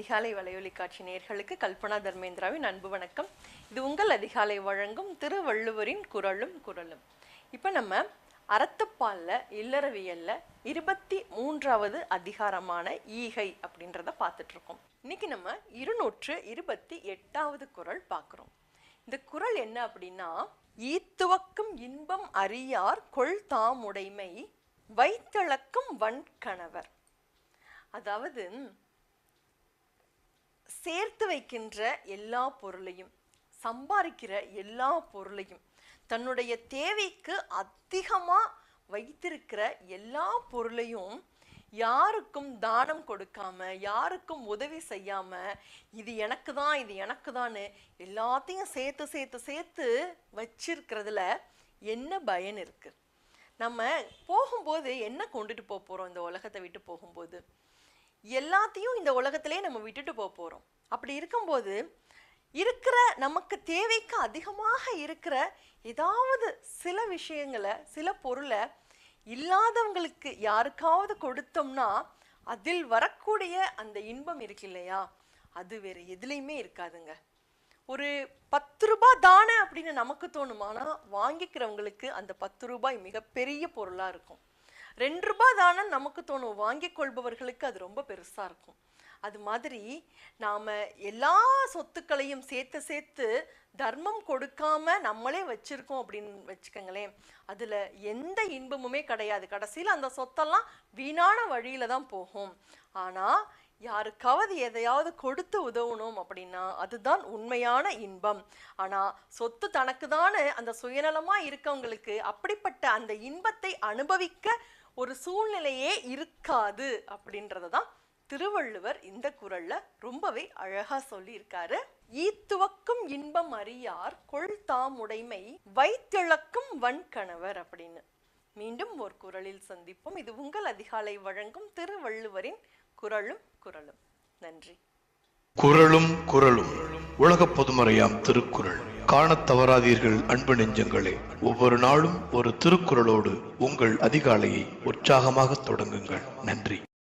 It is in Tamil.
அதிகாலை வலையொலி காட்சி நேயர்களுக்கு கல்பனா தர்மேந்திராவின் அன்பு வணக்கம். இது உங்கள் அதிகாலை வழங்கும் திருவள்ளுவரின் குரலும் குரலும். இப்போ நம்ம அறத்துப்பால்ல இல்லறவியல்ல 23வது அதிகாரமான ஈகை அப்படின்றத பார்த்துட்டு இருக்கோம். இன்னைக்கு நம்ம 228வது குரல் பார்க்குறோம். இந்த குரல் என்ன அப்படின்னா, ஈத்துவக்கும் இன்பம் அறியார் கொள் தாமுடைமை வைத்தளக்கும் வன்கணவர். அதாவது சேர்த்து வைக்கின்ற எல்லா பொருளையும், சம்பாதிக்கிற எல்லா பொருளையும், தன்னுடைய தேவைக்கு அதிகமாக வைத்திருக்கிற எல்லா பொருளையும் யாருக்கும் தானம் கொடுக்காம, யாருக்கும் உதவி செய்யாம, இது எனக்கு தான் இது எனக்கு தான் எல்லாத்தையும் சேர்த்து சேர்த்து சேர்த்து வச்சிருக்கிறதுல என்ன பயன் இருக்கு? நம்ம போகும்போது என்ன கொண்டுட்டு போகிறோம்? இந்த உலகத்தை விட்டு போகும்போது எல்லாத்தையும் இந்த உலகத்திலே நம்ம விட்டுட்டு போகிறோம். அப்படி இருக்கும்போது இருக்கிற நமக்கு தேவைக்கு அதிகமாக இருக்கிற ஏதாவது சில விஷயங்களை, சில பொருளை இல்லாதவங்களுக்கு யாருக்காவது கொடுத்தோம்னா அதில் வரக்கூடிய அந்த இன்பம் இருக்கு இல்லையா, அது வேற எதுலையுமே இருக்காதுங்க. ஒரு 10 ரூபாய் தானே அப்படின்னு நமக்கு தோணும், ஆனால் வாங்கிக்கிறவங்களுக்கு அந்த 10 ரூபாய் மிகப்பெரிய பொருளாக இருக்கும். 2 ரூபாய் தானே நமக்கு தோணும், வாங்கி கொள்பவர்களுக்கு அது ரொம்ப பெருசாக இருக்கும். அது மாதிரி நாம் எல்லா சொத்துக்களையும் சேர்த்து சேர்த்து தர்மம் கொடுக்காம நம்மளே வச்சிருக்கோம் அப்படின்னு வச்சுக்கோங்களேன், அதில் எந்த இன்பமுமே கிடையாது. கடைசியில் அந்த சொத்தெல்லாம் வீணான வழியில தான் போகும். ஆனால் யாருக்காவது எதையாவது கொடுத்து உதவணும் அப்படின்னா அதுதான் உண்மையான இன்பம். ஆனால் சொத்து தனக்கு தானே அந்த சுயநலமாக இருக்கவங்களுக்கு அப்படிப்பட்ட அந்த இன்பத்தை அனுபவிக்க ஒரு சூழ்நிலையே இருக்காது அப்படின்றத தான் திருவள்ளுவர் இந்த குறள்ல ரொம்பவே அழகா சொல்லி இருக்காரு. ஈத்துவக்கும் இன்பம் அறியார் கொள் தாமுடைமை வைத்திளக்கும் வன்கணவர் அப்படின்னு. மீண்டும் ஒரு குறளில் சந்திப்போம். இது உங்கள் அதிகாலை வழங்கும் திருவள்ளுவரின் குறளும் குரலும். நன்றி. குறளும் குரலும் உலக பொதுமறையாம் திருக்குறள். காணத் தவறாதீர்கள் அன்பு நெஞ்சங்களே. ஒவ்வொரு நாளும் ஒரு திருக்குறளோடு உங்கள் அதிகாலையை உற்சாகமாக தொடங்குங்கள். நன்றி.